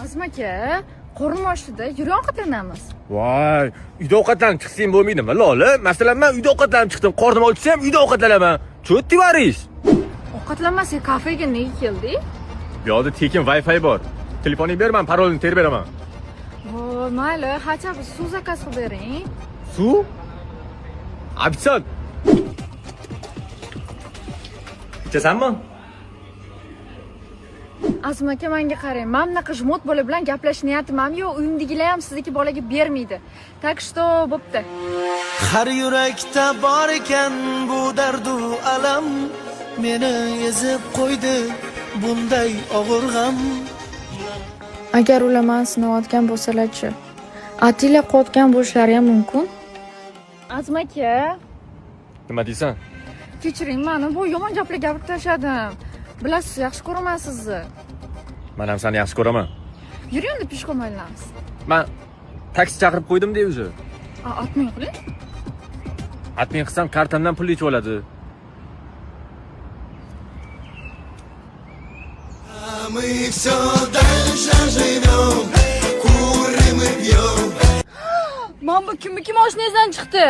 Azim aka, qo'rim ochdi-da, yur ovqatlanamiz. Voy, uyda ovqatlanib chiqsang bo'lmaydimi, Lola? Masalan, men uyda ovqatlanib chiqdim, qornim ochsa ham uyda ovqatlanaman. Cho'tti varish. Ovqatlanmasga kafega nega keldik? Bu yerda tekin Wi-Fi bor. Telefoningni ber, men parolini terib beraman. Voy, mayli, hacha bir suv zakaz qilib bering. Suv? Ofitsiant. Ichasanmi? Azim aka, menga qarang, men bunaqa jmot bola bilan gaplashishni niyatim ham yo'q, uyimdagilar ham sizniki bolaga bermaydi. Tak что, bo'pti. Har yurakda bor ekan bu dardu alam, meni ezib qo'ydi bunday og'ir g'am. Agar ular meni sinayotgan bo'lsalar-chi, Atilla qotgan bo'lishlari ham mumkin. Azim aka, Nima deysan? kechiring, meni bu yomon gaplar gapirib tashladim. Bilasiz, yaxshi ko'raman sizni. Men ham seni yaxshi ko'raman. Yuring, endi peshkom aylanamiz. Men taksi chaqirib qo'ydim-da o'zi. Atmang qiling. Atmay qilsam kartamdan pul yechib oladi. Мы все дальше живем, курим и пьем. Men bu kimniki mashinangizdan chiqdi?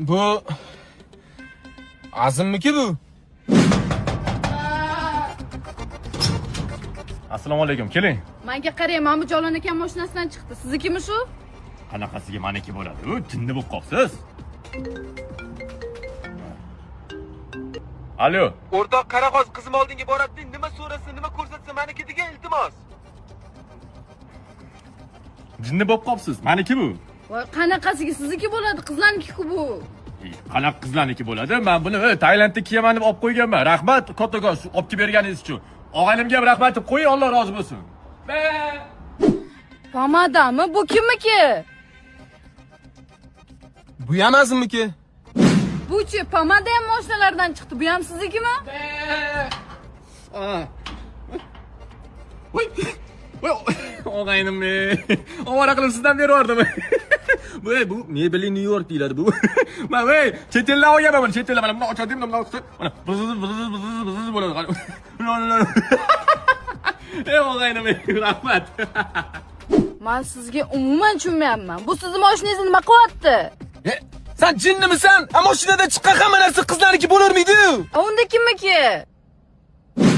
Bu Azimniki bu. Assalomu alaykum, keling. Menga qarang, men bu Jalon aka mashinasidan chiqdi. Siznikimi shu? Qanaqasiga meniki bo'ladi? U tinni bo'lib qolsiz. Alo. O'rtoq Qarag'oz qizim oldinga boradi, nima so'rasa, nima ko'rsatsa meniki degan iltimos. Jinni bo'lib qolsiz. Meniki bu. Voy, qanaqasiga sizniki bo'ladi? Qizlarniki-ku bu. Qanaq qizlarniki bo'ladi? Men buni Tailandda kiyaman deb olib qo'yganman. Rahmat, kattakon olib kelib berganingiz uchun. Og'ayimga ham rahmat deb qo'ying, Alloh rozi bo'lsin. Pomadami? Bu kimniki? Bu ham Azimniki. Bu-chi, pomada ham mashinalardan chiqdi. Bu ham siznikimi? Voy. Og'aynim. Ovora qilib sizdan berib yubordim. Bu mebeli New York deyiladi bu. Men chet eldan olganman buni, chet eldan. Mana buni ochadim, mana bo'ladi. Og'aynim, rahmat. Men sizga umuman tushunmayapman. Bu sizning mashinangizni nima qilyapti? Sen jinnimisan? Mashinada chiqqan hamma narsa qizlarniki bo'larmidi? Unda kimniki?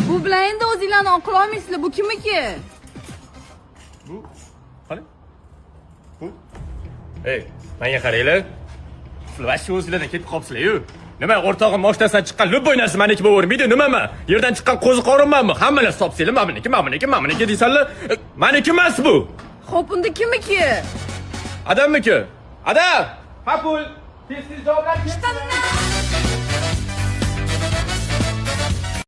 Bu bilan endi o'zinglarni oqila olmaysizlar. Bu kimniki? Bu qani? Bu. Ey, menga qaranglar. Sizlar vash o'zinglardan ketib qolibsizlar-yu. Nima o'rtog'im mashinasidan chiqqan любой narsa meniki bo'lavermaydi, nimami? Yerdan chiqqan qo'zi qorinmanmi? Hammalar topsanglar, meniki deysanlar. Meniki emas bu. Xo'p, unda kimniki? Adammiki? Adam! Papul! Tez javoblar.